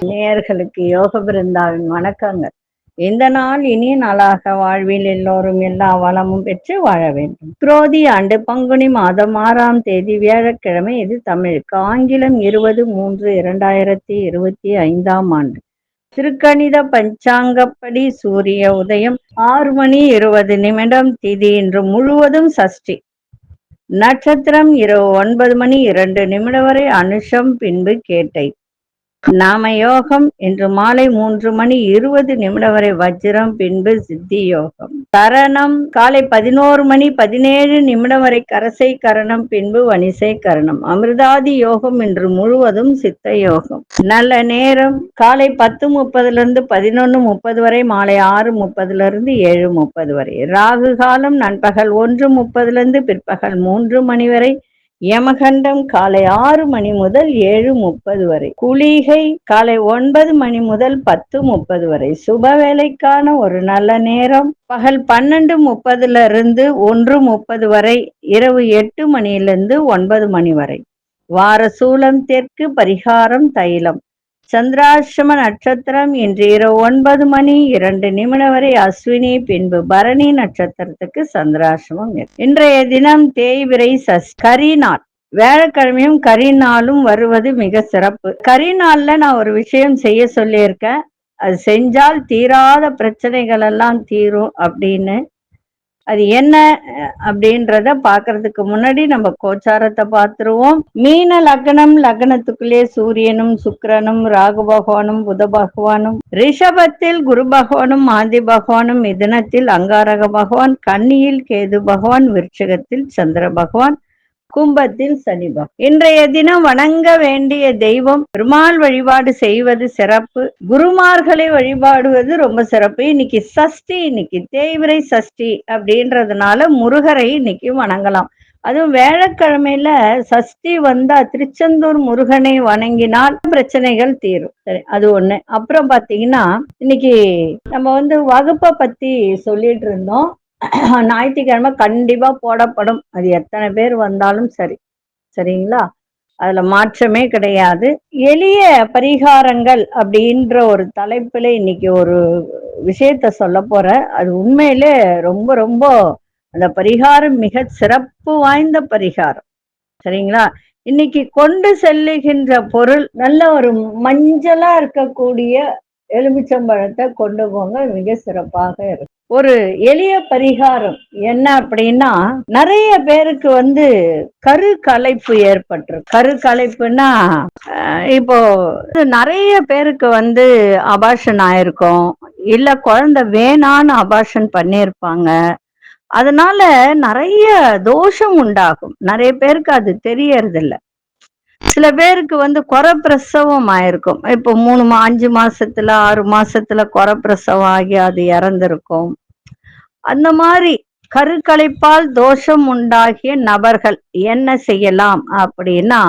நேயர்களுக்கு யோக பிருந்தாவின் வணக்கங்கள். இந்த நாள் இனிய நாளாக வாழ்வில் எல்லோரும் எல்லா வளமும் பெற்று வாழ வேண்டும். குரோதி ஆண்டு பங்குனி மாதம் 6ஆம் தேதி வியாழக்கிழமை. இது தமிழுக்கு. ஆங்கிலம் 20/3/2025 ஆண்டு. திருக்கணித பஞ்சாங்கப்படி சூரிய உதயம் 6:20. திதி இன்று முழுவதும் சஷ்டி. நட்சத்திரம் இரவு 9:02 வரை அனுஷம், பின்பு கேட்டை. நாம யோகம் இன்று மாலை 3:20 வரை வஜ்ரம், பின்பு சித்தி யோகம். கரணம் காலை 11:17 வரை கரசை கரணம், பின்பு வணிசை கரணம். அமிர்தாதி யோகம் இன்று முழுவதும் சித்த யோகம். நல்ல நேரம் காலை 10:30 11:30 வரை, மாலை 6:30 7:30 வரை. ராகு காலம் நண்பகல் 1:30 பிற்பகல் 3 வரை. யமகண்டம் காலை 6 முதல் 7:30 வரை. குளிகை காலை 9 முதல் 10:30 வரை. சுப வேலைக்கான ஒரு நல்ல நேரம் பகல் 12:30 1:30 வரை, இரவு 8 9 வரை. வார சூலம் தெற்கு, பரிகாரம் தைலம். சந்திராசிரம நட்சத்திரம் இன்று இரவு 9:02 வரை அஸ்வினி, பின்பு பரணி நட்சத்திரத்துக்கு சந்திராசிரமம். இன்றைய தினம் தேய்பிறை சஷ்டி, கரிநாள். வியாழக்கிழமையும் கரிநாளும் வருவது மிக சிறப்பு. கரிநாள்ல நான் ஒரு விஷயம் செய்ய சொல்லியிருக்கேன். அது செஞ்சால் தீராத பிரச்சனைகள் எல்லாம் தீரும் அப்படின்னு. அது என்ன அப்படின்றத பாக்குறதுக்கு முன்னாடி நம்ம கோச்சாரத்தை பார்த்துருவோம். மீன லக்னம், லக்னத்துக்குள்ளே சூரியனும் சுக்கிரனும் ராகு பகவானும் புத பகவானும், ரிஷபத்தில் குரு பகவானும் மாந்தி பகவானும், மிதுனத்தில் அங்காரக பகவான், கன்னியில் கேது பகவான், விருச்சிகத்தில் சந்திர பகவான், கும்பத்தில் சனி பகவான். இன்றைய தினம் வணங்க வேண்டிய தெய்வம், பெருமாள் வழிபாடு செய்வது சிறப்பு. குருமார்களை வழிபாடுவது ரொம்ப சிறப்பு. இன்னைக்கு சஷ்டி, இன்னைக்கு தேய்பிறை சஷ்டி அப்படின்றதுனால முருகரை இன்னைக்கு வணங்கலாம். அதுவும் வியாழக்கிழமையில சஷ்டி வந்தா திருச்செந்தூர் முருகனை வணங்கினால் பிரச்சனைகள் தீரும். சரி, அது ஒண்ணு. அப்புறம் பாத்தீங்கன்னா இன்னைக்கு நம்ம வகுப்பை பத்தி சொல்லிட்டு இருந்தோம். ஞாயிற்றுக்கிழமை கண்டிப்பா போடப்படும். அது எத்தனை பேர் வந்தாலும் சரி, சரிங்களா? அதுல மாற்றமே கிடையாது. எளிய பரிகாரங்கள் அப்படின்ற ஒரு தலைப்புல இன்னைக்கு ஒரு விஷயத்த சொல்ல போற. அது உண்மையிலே ரொம்ப ரொம்ப அந்த பரிகாரம் மிக சிறப்பு வாய்ந்த பரிகாரம், சரிங்களா? இன்னைக்கு கொண்டு செல்லுகின்ற பொருள் நல்ல ஒரு மஞ்சளா இருக்கக்கூடிய எலுமிச்சம்பழத்தை கொண்டு போங்க, மிக சிறப்பாக இருக்கும். ஒரு எளிய பரிகாரம் என்ன அப்படின்னா, நிறைய பேருக்கு கரு கலைப்பு ஏற்பட்டிருக்கு. கரு கலைப்புனா இப்போ நிறைய பேருக்கு அபார்ஷன் ஆயிருக்கும், இல்ல குழந்தை வேணான்னு அபார்ஷன் பண்ணியிருப்பாங்க. அதனால நிறைய தோஷம் உண்டாகும். நிறைய பேருக்கு அது தெரியறது இல்ல. சில பேருக்கு குறப்பிரசவம் ஆயிருக்கும். இப்போ 5 மாசத்துல 6 மாசத்துல குறப்பிரசவம் ஆகி அது இறந்திருக்கும். அந்த மாதிரி கருக்கலைப்பால் தோஷம் உண்டாகிய நபர்கள் என்ன செய்யலாம் அப்படின்னா,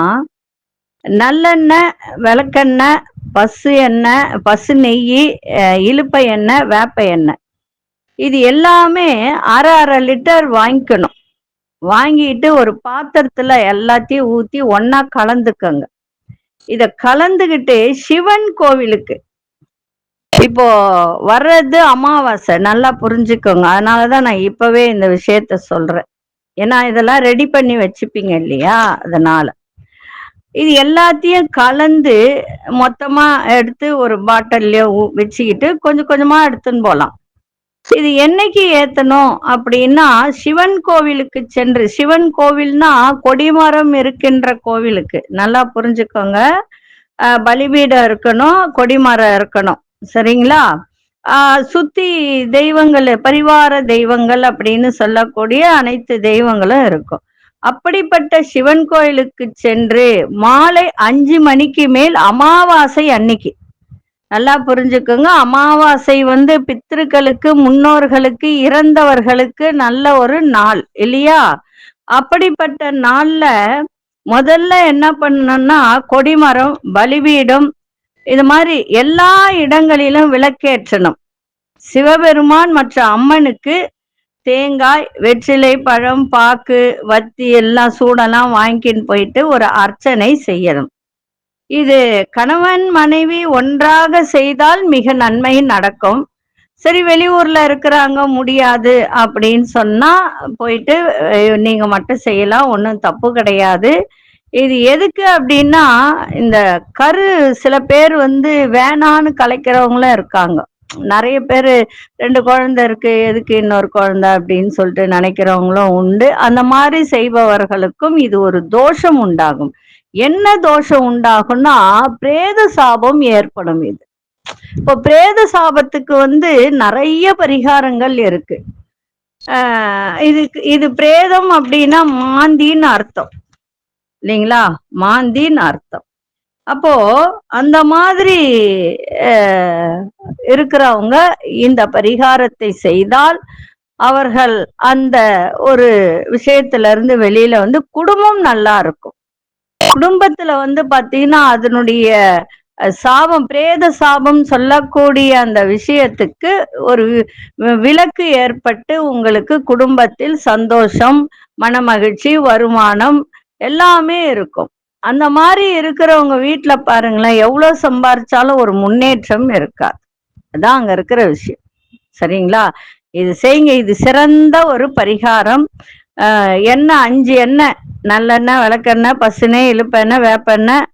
நல்லெண்ணெய், விளக்கெண்ணெய், பசு எண்ணெய், பசு நெய், இலுப்பை எண்ணெய், வேப்ப எண்ணெய், இது எல்லாமே அரை லிட்டர் வாங்கிக்கணும். வாங்கிட்டு ஒரு பாத்திரத்துல எல்லாத்தையும் ஊத்தி ஒன்னா கலந்துக்கங்க. இத கலந்துகிட்டு சிவன் கோவிலுக்கு, இப்போ வர்றது அமாவாசை, நல்லா புரிஞ்சுக்கோங்க. அதனாலதான் நான் இப்பவே இந்த விஷயத்த சொல்றேன். ஏன்னா இதெல்லாம் ரெடி பண்ணி வச்சுப்பீங்க இல்லையா? அதனால இது எல்லாத்தையும் கலந்து மொத்தமா எடுத்து ஒரு பாட்டில்லையோ வச்சுக்கிட்டு கொஞ்சம் கொஞ்சமா எடுத்துன்னு போலாம். இது என்னைக்கு ஏத்தணும் அப்படின்னா, சிவன் கோவிலுக்கு சென்று, சிவன் கோவில்னா கொடிமரம் இருக்கின்ற கோவிலுக்கு, நல்லா புரிஞ்சுக்கோங்க. பலிபீடம் இருக்கணும், கொடிமரம் இருக்கணும், சரிங்களா? சுத்தி தெய்வங்கள், பரிவார தெய்வங்கள் அப்படின்னு சொல்லக்கூடிய அனைத்து தெய்வங்களும் இருக்கும். அப்படிப்பட்ட சிவன் கோயிலுக்கு சென்று மாலை 5 மணிக்கு மேல், அமாவாசை அன்னைக்கு, நல்லா புரிஞ்சுக்கோங்க. அமாவாசை பித்ருக்களுக்கு, முன்னோர்களுக்கு, இறந்தவர்களுக்கு நல்ல ஒரு நாள் இல்லையா? அப்படிப்பட்ட நாள்ல முதல்ல என்ன பண்ணணும்னா, கொடிமரம், பலிபீடம், இது மாதிரி எல்லா இடங்களிலும் விளக்கேற்றணும். சிவபெருமான் மற்ற அம்மனுக்கு தேங்காய், வெற்றிலை, பழம், பாக்கு, வத்தி எல்லாம் சூடெல்லாம் வாங்கின்னு போயிட்டு ஒரு அர்ச்சனை செய்யணும். இது கணவன் மனைவி ஒன்றாக செய்தால் மிக நன்மை நடக்கும். சரி, வெளியூர்ல இருக்கிறாங்க முடியாது அப்படின்னு சொன்னா போயிட்டு நீங்க மட்டும் செய்யலாம், ஒன்றும் தப்பு கிடையாது. இது எதுக்கு அப்படின்னா, இந்த சில பேர் வேணான்னு கலைக்கிறவங்களும் இருக்காங்க. நிறைய பேர் 2 குழந்தை இருக்கு, எதுக்கு இன்னொரு குழந்தை அப்படின்னு சொல்லிட்டு நினைக்கிறவங்களும் உண்டு. அந்த மாதிரி செய்பவர்களுக்கும் இது ஒரு தோஷம் உண்டாகும். என்ன தோஷம் உண்டாகும்னா, பிரேத சாபம் ஏற்படும். இப்போ பிரேத சாபத்துக்கு நிறைய பரிகாரங்கள் இருக்கு. இது பிரேதம் அப்படின்னா மாந்தின்னு அர்த்தம் இல்லைங்களா? மாந்தின்னு அர்த்தம். அப்போ அந்த மாதிரி இருக்கிறவங்க இந்த பரிகாரத்தை செய்தால் அவர்கள் அந்த ஒரு விஷயத்துல இருந்து வெளியில குடும்பம் நல்லா இருக்கும். குடும்பத்துல பாத்தீங்கன்னா அதனுடைய சாபம், பிரேத சாபம் சொல்லக்கூடிய அந்த விஷயத்துக்கு ஒரு விலக்கு ஏற்பட்டு உங்களுக்கு குடும்பத்தில் சந்தோஷம், மனமகிழ்ச்சி, வருமானம் எல்லாமே இருக்கும். அந்த மாதிரி இருக்கிறவங்க வீட்டுல பாருங்களேன், எவ்வளவு சம்பாரிச்சாலும் ஒரு முன்னேற்றம் இருக்காது. அதான் அங்க இருக்கிற விஷயம். சரிங்களா? இது செய்யுங்க. இது சிறந்த ஒரு பரிகாரம். எண்ணெய் 5 எண்ணெய், நல்லெண்ணெய், விளக்கெண்ணெய், பசுனெய், இழுப்பெண்ணெய், வேப்பெண்ணெய்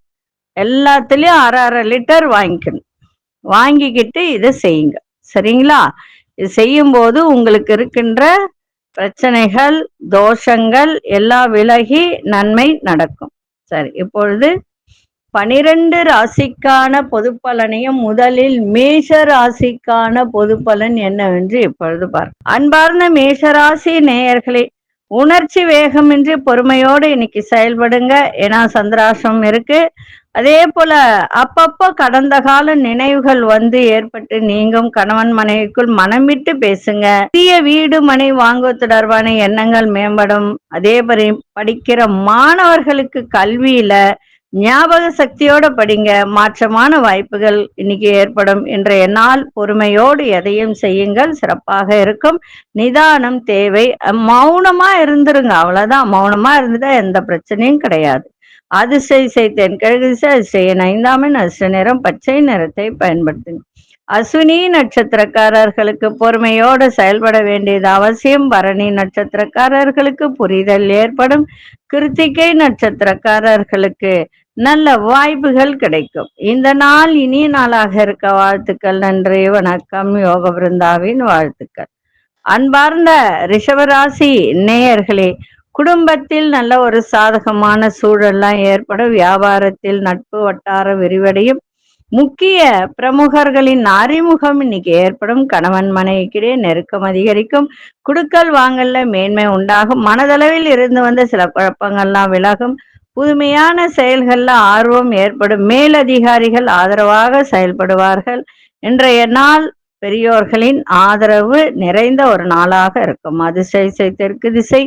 எல்லாத்துலயும் 1/2 லிட்டர் வாங்கிக்கணும். வாங்கிக்கிட்டு இதை செய்யுங்க. சரிங்களா? இது செய்யும் போது உங்களுக்கு இருக்கின்ற பிரச்சனைகள், தோஷங்கள் எல்லாம் விலகி நன்மை நடக்கும். சரி, இப்பொழுது 12 ராசிக்கான பொது பலனையும் முதலில் மேஷ ராசிக்கான பொது பலன் என்னவென்று இப்பொழுது பார்க்க. அன்பார்ந்த மேஷராசி நேயர்களே, உணர்ச்சி வேகமின்றி பொறுமையோடு இன்னைக்கு செயல்படுங்க. ஏன்னா சந்திராஷ்டிரம் இருக்கு. அதே போல அப்பப்ப கடந்த கால நினைவுகள் ஏற்பட்டு நீங்கும். கணவன் மனைவிக்குள் மனம் விட்டு பேசுங்க. புதிய வீடு மனை வாங்குவது தொடர்பான எண்ணங்கள் மேம்படும். அதே போல படிக்கிற மாணவர்களுக்கு கல்வியில ஞாபக சக்தியோட படிங்க. மாற்றமான வாய்ப்புகள் இன்னைக்கு ஏற்படும். இன்றைய நாள் பொறுமையோடு எதையும் செய்யுங்கள், சிறப்பாக இருக்கும். நிதானம் தேவை. மௌனமா இருந்துருங்க, அவ்வளவுதான். மௌனமா இருந்துட்டா எந்த பிரச்சனையும் கிடையாது. அதிசய தென்கிழக்கு திசை, அதிசய 5ஆம் எண், அதிர்ஷ்ட நிறம் பச்சை நிறத்தை பயன்படுத்துங்க. அஸ்வினி நட்சத்திரக்காரர்களுக்கு பொறுமையோடு செயல்பட வேண்டியது அவசியம். பரணி நட்சத்திரக்காரர்களுக்கு புரிதல் ஏற்படும். கிருத்திகை நட்சத்திரக்காரர்களுக்கு நல்ல வாய்ப்புகள் கிடைக்கும். இந்த நாள் இனிய நாளாக இருக்க வாழ்த்துக்கள். நன்றி, வணக்கம். யோக பிருந்தாவின் வாழ்த்துக்கள். அன்பார்ந்த ரிஷபராசி நேயர்களே, குடும்பத்தில் நல்ல ஒரு சாதகமான சூழல்லாம் ஏற்படும். வியாபாரத்தில் நட்பு வட்டார விரிவடையும். முக்கிய பிரமுகர்களின் அறிமுகம் இன்னைக்கு ஏற்படும். கணவன் மனைவிக்கிடையே நெருக்கம் அதிகரிக்கும். குடுக்கல் வாங்கல்ல மேன்மை உண்டாகும். மனதளவில் இருந்து சில குழப்பங்கள்லாம் விலகும். புதுமையான செயல்கள்ல ஆர்வம் ஏற்படும். மேலதிகாரிகள் ஆதரவாக செயல்படுவார்கள். இன்றைய நாள் பெரியோர்களின் ஆதரவு நிறைந்த ஒரு நாளாக இருக்கும். அதிசய தெற்கு திசை,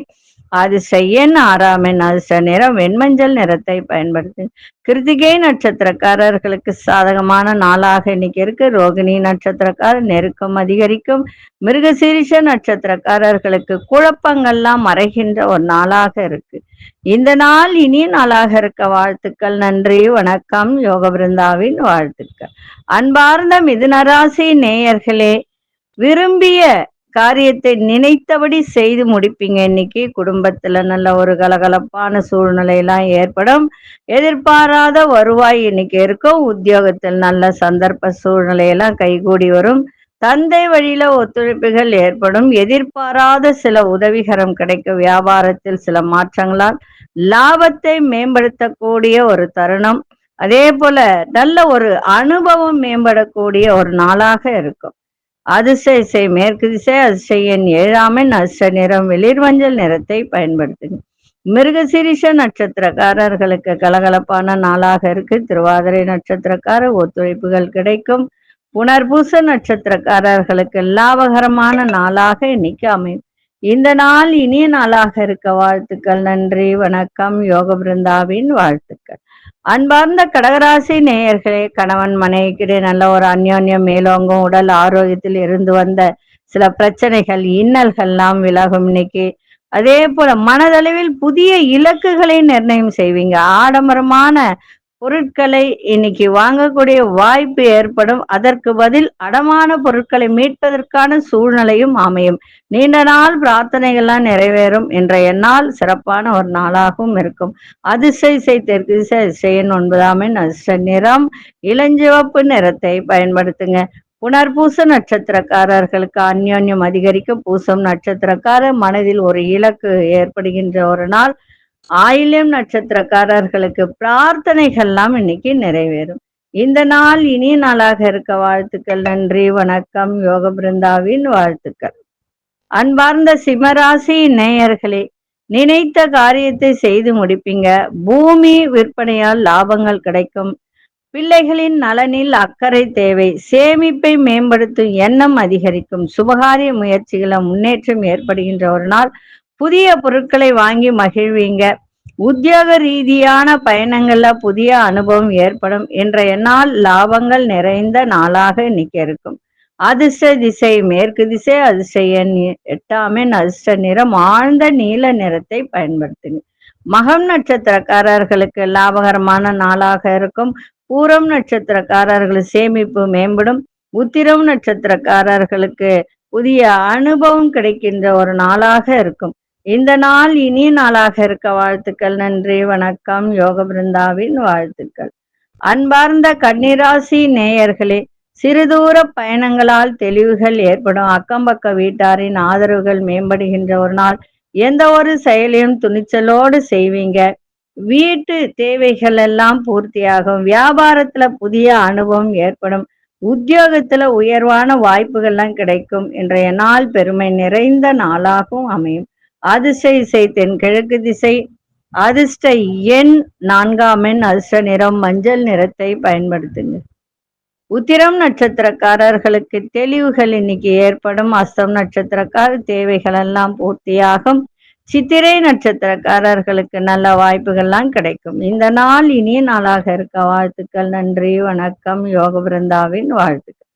அதிசய எண் 6ஆம் எண், அதிர்ஷ்ட நிறம் வெண்மஞ்சள் நிறத்தை பயன்படுத்து. கிருத்திகை நட்சத்திரக்காரர்களுக்கு சாதகமான நாளாக இன்னைக்கு இருக்கு. ரோகிணி நட்சத்திரக்காரர் நெருக்கம் அதிகரிக்கும். மிருகசீரிஷ நட்சத்திரக்காரர்களுக்கு குழப்பங்கள்லாம் மறைகின்ற ஒரு நாளாக இருக்கு. இந்த நாள் இனிய நாளாக இருக்க வாழ்த்துக்கள். நன்றி, வணக்கம். யோக பிருந்தாவின் வாழ்த்துக்கள். அன்பார்ந்த மிதுனராசி நேயர்களே, விரும்பிய காரியத்தை நினைத்தபடி செய்து முடிப்பீங்க. இன்னைக்கு குடும்பத்துல நல்ல ஒரு கலகலப்பான சூழ்நிலையெல்லாம் ஏற்படும். எதிர்பாராத வருவாய் இன்னைக்கு இருக்கும். உத்தியோகத்தில் நல்ல சந்தர்ப்ப சூழ்நிலையெல்லாம் கைகூடி வரும். தந்தை வழியில ஒத்துழைப்புகள் ஏற்படும். எதிர்பாராத சில உதவிகரம் கிடைக்கும். வியாபாரத்தில் சில மாற்றங்களால் லாபத்தை மேம்படுத்தக்கூடிய ஒரு தருணம். அதே போல நல்ல ஒரு அனுபவம் மேம்படக்கூடிய ஒரு நாளாக இருக்கும். அதிசய மேற்கு திசை, அதிசய எண் 7ஆம் எண், அதிர்ஷ்ட நிறம் வெளிர் மஞ்சள் நிறத்தை பயன்படுத்துங்க. மிருகசீரிஷ நட்சத்திரக்காரர்களுக்கு கலகலப்பான நாளாக இருக்கு. திருவாதிரை நட்சத்திரக்காரர் ஒத்துழைப்புகள் கிடைக்கும். புனர்பூச நட்சத்திரக்காரர்களுக்கு லாபகரமான நாளாக இன்னைக்கு அமையும். இந்த நாள் இனிய நாளாக இருக்க வாழ்த்துக்கள். நன்றி, வணக்கம். யோக பிருந்தாவின் வாழ்த்துக்கள். அன்பார்ந்த கடகராசி நேயர்களே, கணவன் மனைவிக்கிடையே நல்ல ஒரு அந்யோன்யம் மேலோங்கும். உடல் ஆரோக்கியத்தில் இருந்து வந்த சில பிரச்சனைகள் இன்னல்கள்லாம் விலகும் இன்னைக்கு. அதே போல மனதளவில் புதிய இலக்குகளை நிர்ணயம் செய்வீங்க. ஆடம்பரமான பொருட்களை இன்னைக்கு வாங்கக்கூடிய வாய்ப்பு ஏற்படும். அதற்கு பதில் அடமான பொருட்களை மீட்பதற்கான சூழ்நிலையும் அமையும். நீண்ட நாள் பிரார்த்தனைகள்லாம் நிறைவேறும். இன்றைய நாள் சிறப்பான ஒரு நாளாகவும் இருக்கும். அதிசய தெற்கு திசை அதிசயன் 9ஆம் எண் அதிர்ஷ்ட நிறம் இளஞ்சிவப்பு நிறத்தை பயன்படுத்துங்க. புனர்பூச நட்சத்திரக்காரர்களுக்கு அந்யோன்யம் அதிகரிக்க, பூசம் நட்சத்திரக்காரர் மனதில் ஒரு இலக்கு ஏற்படுகின்ற ஒரு நாள். ஆயில்யம் நட்சத்திரக்காரர்களுக்கு பிரார்த்தனைகள்லாம் இன்னைக்கு நிறைவேறும். இந்த நாள் இனிய நாளாக இருக்க வாழ்த்துக்கள். நன்றி, வணக்கம். யோக பிருந்தாவின் வாழ்த்துக்கள். அன்பார்ந்த சிம்மராசி நேயர்களே, நினைத்த காரியத்தை செய்து முடிப்பீங்க. பூமி விற்பனையால் லாபங்கள் கிடைக்கும். பிள்ளைகளின் நலனில் அக்கறை தேவை. சேமிப்பை மேம்படுத்தும் எண்ணம் அதிகரிக்கும். சுபகாரிய முயற்சிகள முன்னேற்றம் ஏற்படுகின்ற ஒரு நாள். புதிய பொருட்களை வாங்கி மகிழ்வீங்க. உத்தியோக ரீதியான பயணங்கள்ல புதிய அனுபவம் ஏற்படும். இன்றைய நாள் லாபங்கள் நிறைந்த நாளாக இன்னைக்கு இருக்கும். அதிர்ஷ்ட திசை மேற்கு திசை. அதிர்ஷ்ட எண் 8ஆம் எண் அதிர்ஷ்ட நிறம் ஆழ்ந்த நீல நிறத்தை பயன்படுத்துங்க. மகம் நட்சத்திரக்காரர்களுக்கு லாபகரமான நாளாக இருக்கும். பூரம் நட்சத்திரக்காரர்கள் சேமிப்பு மேம்படும். உத்திரம் நட்சத்திரக்காரர்களுக்கு புதிய அனுபவம் கிடைக்கின்ற ஒரு நாளாக இருக்கும். இந்த நாள் இனிய நாளாக இருக்க வாழ்த்துக்கள். நன்றி, வணக்கம். யோக பிருந்தாவின் வாழ்த்துக்கள். அன்பார்ந்த கன்னிராசி நேயர்களே, சிறுதூர பயணங்களால் தெளிவுகள் ஏற்படும். அக்கம்பக்க வீட்டாரின் ஆதரவுகள் மேம்படுகின்ற ஒரு நாள். எந்த ஒரு செயலையும் துணிச்சலோடு செய்வீங்க. வீட்டு தேவைகள் எல்லாம் பூர்த்தியாகும். வியாபாரத்துல புதிய அனுபவம் ஏற்படும். உத்தியோகத்துல உயர்வான வாய்ப்புகள்லாம் கிடைக்கும். இன்றைய நாள் பெருமை நிறைந்த நாளாகவும் அமையும். அதிர்ஷ்ட இசை தென்கிழக்கு திசை. அதிர்ஷ்ட எண் 4ஆம் எண் அதிர்ஷ்ட நிறம் மஞ்சள் நிறத்தை பயன்படுத்துங்க. உத்திரம் நட்சத்திரக்காரர்களுக்கு தெளிவுகள் இன்னைக்கு ஏற்படும். அஸ்தம் நட்சத்திரக்காரர் தேவைகள் எல்லாம் பூர்த்தியாகும். சித்திரை நட்சத்திரக்காரர்களுக்கு நல்ல வாய்ப்புகள்லாம் கிடைக்கும். இந்த நாள் இனிய நாளாக இருக்க வாழ்த்துக்கள். நன்றி, வணக்கம். யோக பிருந்தாவின் வாழ்த்துக்கள்.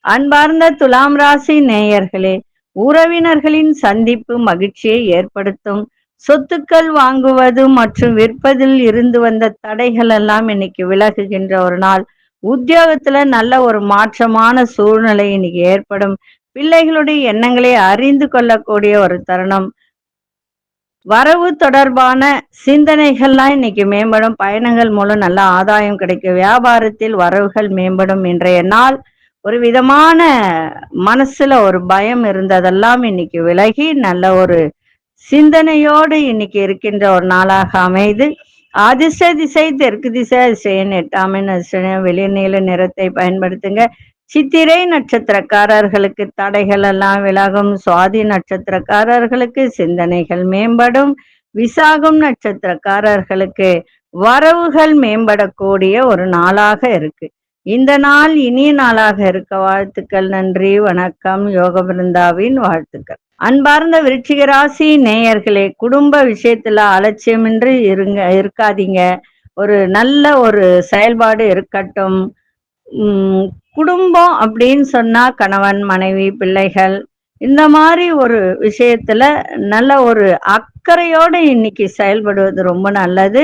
அன்பார்ந்த துலாம் ராசி நேயர்களே, உறவினர்களின் சந்திப்பு மகிழ்ச்சியை ஏற்படுத்தும். சொத்துக்கள் வாங்குவது மற்றும் விற்பதில் இருந்து வந்த தடைகள் எல்லாம் இன்னைக்கு விலகுகின்ற ஒரு நாள். உத்தியோகத்துல நல்ல ஒரு மாற்றமான சூழ்நிலை இன்னைக்கு ஏற்படும். பிள்ளைகளுடைய எண்ணங்களை அறிந்து கொள்ளக்கூடிய ஒரு தருணம். வரவு தொடர்பான சிந்தனைகள்லாம் இன்னைக்கு மேம்படும். பயணங்கள் மூலம் நல்ல ஆதாயம் கிடைக்கும். வியாபாரத்தில் வரவுகள் மேம்படும். இன்றைய நாள் ஒரு விதமான மனசுல ஒரு பயம் இருந்ததெல்லாம் இன்னைக்கு விலகி நல்ல ஒரு சிந்தனையோடு இன்னைக்கு இருக்கின்ற ஒரு நாளாக அமைது. அதிர்ஷ்ட திசை தெற்கு திசை. அதிர்ஷ்ட 8ஆம் எண் அதிர்ஷ்ட வெளிர் நீல நிறத்தை பயன்படுத்துங்க. சித்திரை நட்சத்திரக்காரர்களுக்கு தடைகள் எல்லாம் விலகும். சுவாதி நட்சத்திரக்காரர்களுக்கு சிந்தனைகள் மேம்படும். விசாகம் நட்சத்திரக்காரர்களுக்கு வரவுகள் மேம்படக்கூடிய ஒரு நாளாக இருக்கு. இந்த நாள் இனிய நாளாக இருக்க வாழ்த்துக்கள். நன்றி, வணக்கம். யோக பிருந்தாவின் வாழ்த்துக்கள். அன்பார்ந்த விருச்சிக ராசி நேயர்களே, குடும்ப விஷயத்துல அலட்சியமின்றி இருக்காதீங்க. ஒரு நல்ல ஒரு செயல்பாடு இருக்கட்டும். குடும்பம் அப்படின்னு சொன்னா கணவன் மனைவி பிள்ளைகள் இந்த மாதிரி ஒரு விஷயத்துல நல்ல ஒரு அக்கறையோடு இன்னைக்கு செயல்படுவது ரொம்ப நல்லது.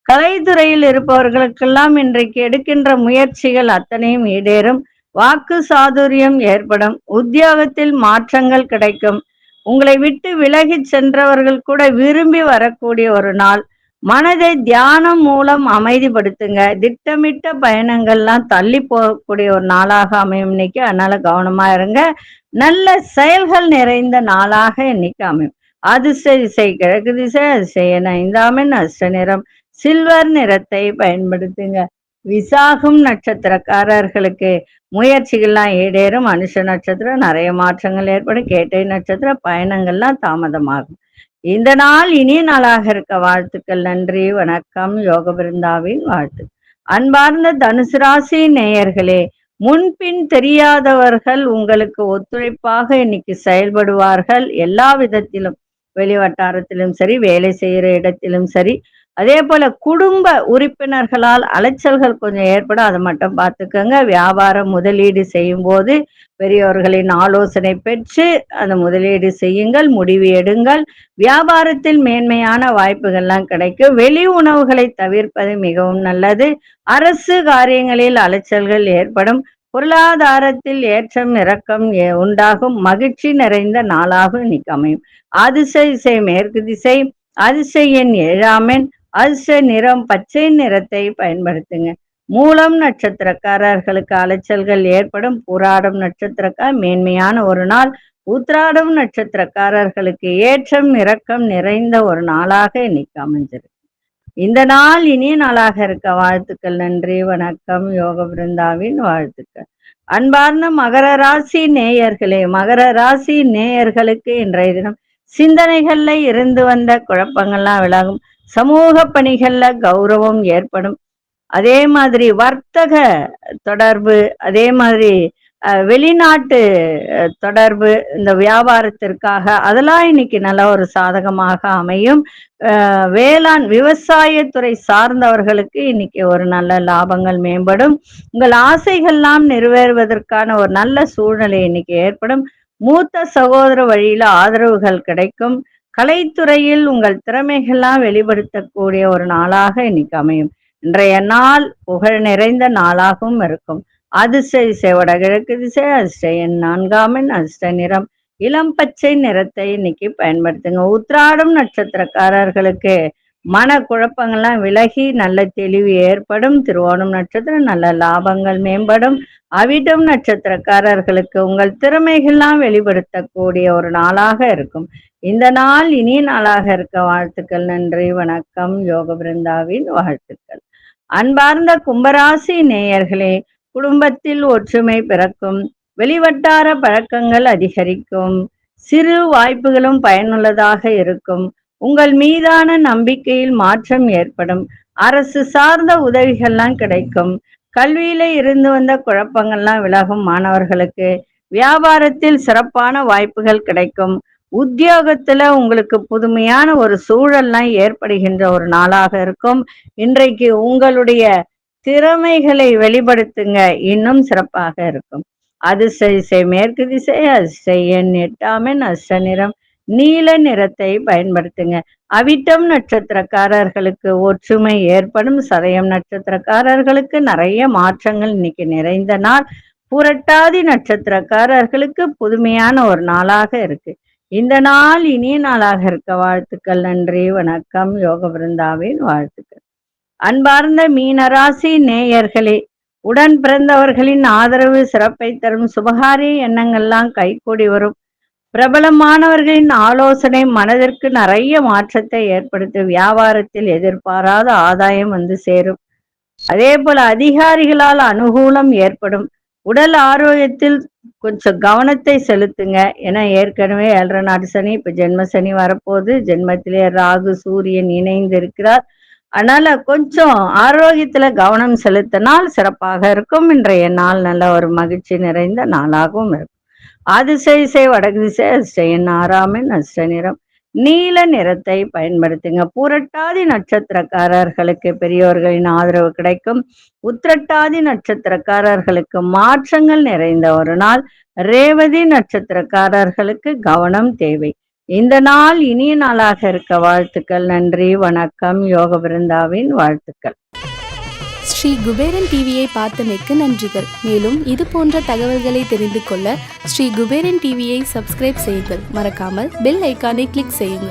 கலைத்துறையில் இருப்பவர்களுக்கெல்லாம் இன்றைக்கு எடுக்கின்ற முயற்சிகள் அத்தனையும் ஈடேறும். வாக்கு சாதுரியம் ஏற்படும். உத்தியோகத்தில் மாற்றங்கள் கிடைக்கும். உங்களை விட்டு விலகி சென்றவர்கள் கூட விரும்பி வரக்கூடிய ஒரு நாள். மனதை தியானம் மூலம் அமைதிப்படுத்துங்க. திட்டமிட்ட பயணங்கள்லாம் தள்ளி போகக்கூடிய ஒரு நாளாக அமையும் இன்னைக்கு. அதனால கவனமா இருங்க. நல்ல செயல்கள் நிறைந்த நாளாக இன்னைக்கு அமையும். அதிர்ஷ்ட திசை கிழக்கு திசை. அதிர்ஷ்ட எண் 5ஆம் எண் அதிர்ஷ்ட நிறம் சில்வர் நிறத்தை பயன்படுத்துங்க. விசாகம் நட்சத்திரக்காரர்களுக்கு முயற்சிகள்லாம் ஈடேறும். மனுஷ நட்சத்திரம் நிறைய மாற்றங்கள் ஏற்படும். கேட்டை நட்சத்திர பயணங்கள்லாம் தாமதமாகும். இந்த நாள் இனிய நாளாக இருக்க வாழ்த்துக்கள். நன்றி, வணக்கம். யோக பிருந்தாவின் வாழ்த்து. அன்பார்ந்த தனுசு ராசி நேயர்களே, முன்பின் தெரியாதவர்கள் உங்களுக்கு ஒத்துழைப்பாக இன்னைக்கு செயல்படுவார்கள். எல்லா விதத்திலும் வெளி வட்டாரத்திலும் சரி, வேலை செய்யற இடத்திலும் சரி, அதே போல குடும்ப உறுப்பினர்களால் அலைச்சல்கள் கொஞ்சம் ஏற்படும், அதை மட்டும் பார்த்துக்கோங்க. வியாபாரம் முதலீடு செய்யும் போது பெரியோர்களின் ஆலோசனை பெற்று அந்த முதலீடு செய்யுங்கள், முடிவு எடுங்கள். வியாபாரத்தில் மேன்மையான வாய்ப்புகள்லாம் கிடைக்கும். வெளி உணவுகளை தவிர்ப்பது மிகவும் நல்லது. அரசு காரியங்களில் அலைச்சல்கள் ஏற்படும். பொருளாதாரத்தில் ஏற்றம் இறக்கம் உண்டாகும். மகிழ்ச்சி நிறைந்த நாளாக இன்னைக்கு அமையும். அதிர்ஷ்ட திசை மேற்கு திசை, அதிர்ஷ்ட எண் 7ஆம் எண், அதிர்ஷ்ட நிறம் பச்சை நிறத்தை பயன்படுத்துங்க. மூலம் நட்சத்திரக்காரர்களுக்கு அலைச்சல்கள் ஏற்படும். பூராடம் நட்சத்திரக்கார் மேன்மையான ஒரு நாள். உத்திராடம் நட்சத்திரக்காரர்களுக்கு ஏற்றம் இறக்கம் நிறைந்த ஒரு நாளாக இன்னைக்கு அமைஞ்சிருக்கு. இந்த நாள் இனிய நாளாக இருக்க வாழ்த்துக்கள். நன்றி, வணக்கம். யோக பிருந்தாவின் வாழ்த்துக்கள். அன்பார்ந்த மகர ராசி நேயர்களே, மகர ராசி நேயர்களுக்கு இன்றைய தினம் சிந்தனைகள்ல இருந்து வந்த குழப்பங்கள்லாம் விலகும். சமூக பணிகள்ல கௌரவம் ஏற்படும். அதே மாதிரி வர்த்தக தொடர்பு, அதே மாதிரி வெளிநாட்டு தொடர்பு, இந்த வியாபாரத்திற்காக அதெல்லாம் இன்னைக்கு நல்ல ஒரு சாதகமாக அமையும். வேளாண் விவசாயத்துறை சார்ந்தவர்களுக்கு இன்னைக்கு ஒரு நல்ல லாபங்கள் மேம்படும். உங்கள் ஆசைகள்லாம் நிறைவேறுவதற்கான ஒரு நல்ல சூழ்நிலை இன்னைக்கு ஏற்படும். மூத்த சகோதர வழியில ஆதரவுகள் கிடைக்கும். கலைத்துறையில் உங்கள் திறமைகள்லாம் வெளிப்படுத்தக்கூடிய ஒரு நாளாக இன்னைக்கு அமையும். இன்றைய நாள் புகழ் நிறைந்த நாளாகவும் இருக்கும். அதிர்ஷ்ட திசை வடகிழக்கு திசை, அதிர்ஷ்ட எண் 4ஆம் எண், அதிர்ஷ்ட நிறம் இளம் பச்சை நிறத்தை இன்னைக்கு பயன்படுத்துங்க. உத்திராடம் நட்சத்திரக்காரர்களுக்கு மன குழப்பங்கள்லாம் விலகி நல்ல தெளிவு ஏற்படும். திருவோணம் நட்சத்திரம் நல்ல லாபங்கள் மேம்படும். அவிட்டம் நட்சத்திரக்காரர்களுக்கு உங்கள் திறமைகள்லாம் வெளிப்படுத்தக்கூடிய ஒரு நாளாக இருக்கும். இந்த நாள் இனிய நாளாக இருக்க வாழ்த்துக்கள். நன்றி, வணக்கம். யோக பிருந்தாவின் வாழ்த்துக்கள். அன்பார்ந்த கும்பராசி நேயர்களே, குடும்பத்தில் ஒற்றுமை பிறக்கும். வெளிவட்டார பழக்கங்கள் அதிகரிக்கும். சிறு வாய்ப்புகளும் பயனுள்ளதாக இருக்கும். உங்கள் மீதான நம்பிக்கையில் மாற்றம் ஏற்படும். அரசு சார்ந்த உதவிகள்லாம் கிடைக்கும். கல்வியில இருந்து வந்த குழப்பங்கள்லாம் விலகும். மாணவர்களுக்கு வியாபாரத்தில் சிறப்பான வாய்ப்புகள் கிடைக்கும். உத்தியோகத்துல உங்களுக்கு புதுமையான ஒரு சூழல்லாம் ஏற்படுகின்ற ஒரு நாளாக இருக்கும். இன்றைக்கு உங்களுடைய திறமைகளை வெளிப்படுத்துங்க, இன்னும் சிறப்பாக இருக்கும். அதிர்ஷ்ட திசை மேற்கு திசை, அதிர்ஷ்ட எண் 8ஆம் எண், அதிர்ஷ்ட நிறம் நீல நிறத்தை பயன்படுத்துங்க. அவிட்டம் நட்சத்திரக்காரர்களுக்கு ஒற்றுமை ஏற்படும். சதயம் நட்சத்திரக்காரர்களுக்கு நிறைய மாற்றங்கள் இன்னைக்கு நிறைந்த நாள். புரட்டாதி நட்சத்திரக்காரர்களுக்கு புதுமையான ஒரு நாளாக இருக்கு. இந்த நாள் இனிய நாளாக இருக்க வாழ்த்துக்கள். நன்றி, வணக்கம். யோக பிருந்தாவின் வாழ்த்துக்கள். அன்பார்ந்த மீனராசி நேயர்களே, உடன் பிறந்தவர்களின் ஆதரவு சிறப்பை தரும். சுபகாரிய எண்ணங்கள்லாம் கைகூடி வரும். பிரபலமானவர்களின் ஆலோசனை மனதிற்கு நிறைய மாற்றத்தை ஏற்படுத்தும். வியாபாரத்தில் எதிர்பாராத ஆதாயம் வந்து சேரும். அதே போல அதிகாரிகளால் அனுகூலம் ஏற்படும். உடல் ஆரோக்கியத்தில் கொஞ்சம் கவனத்தை செலுத்துங்க. ஏன்னா ஏற்கனவே 7.5 நாடு சனி, இப்ப ஜென்ம சனி வரப்போகுது. ஜென்மத்திலே ராகு சூரியன் இணைந்து இருக்கிறார். அதனால கொஞ்சம் ஆரோக்கியத்துல கவனம் செலுத்தினால் சிறப்பாக இருக்கும். இன்றைய நாள் நல்ல ஒரு மகிழ்ச்சி நிறைந்த நாளாகவும் இருக்கும். அதிர்ஷ்ட திசை வடக்கு திசை, அதிர்ஷ்ட எண் 6ஆம் எண், அதிர்ஷ்ட நிறம் நீல நிறத்தை பயன்படுத்துங்க. பூரட்டாதி நட்சத்திரக்காரர்களுக்கு பெரியோர்களின் ஆதரவு கிடைக்கும். உத்திரட்டாதி நட்சத்திரக்காரர்களுக்கு மாற்றங்கள் நிறைந்த ஒரு நாள். ரேவதி நட்சத்திரக்காரர்களுக்கு கவனம் தேவை. இந்த நாள் இனிய நாளாக இருக்க வாழ்த்துக்கள். நன்றி, வணக்கம். யோக பிருந்தாவின் வாழ்த்துக்கள். ஸ்ரீ குபேரன் டிவியை பார்த்தமைக்கு நன்றிகள். மேலும் இது போன்ற தகவல்களை தெரிந்து கொள்ள ஸ்ரீ குபேரன் டிவியை சப்ஸ்கிரைப் செய்யுங்கள். மறக்காமல் பெல் ஐக்கானை கிளிக் செய்யுங்கள்.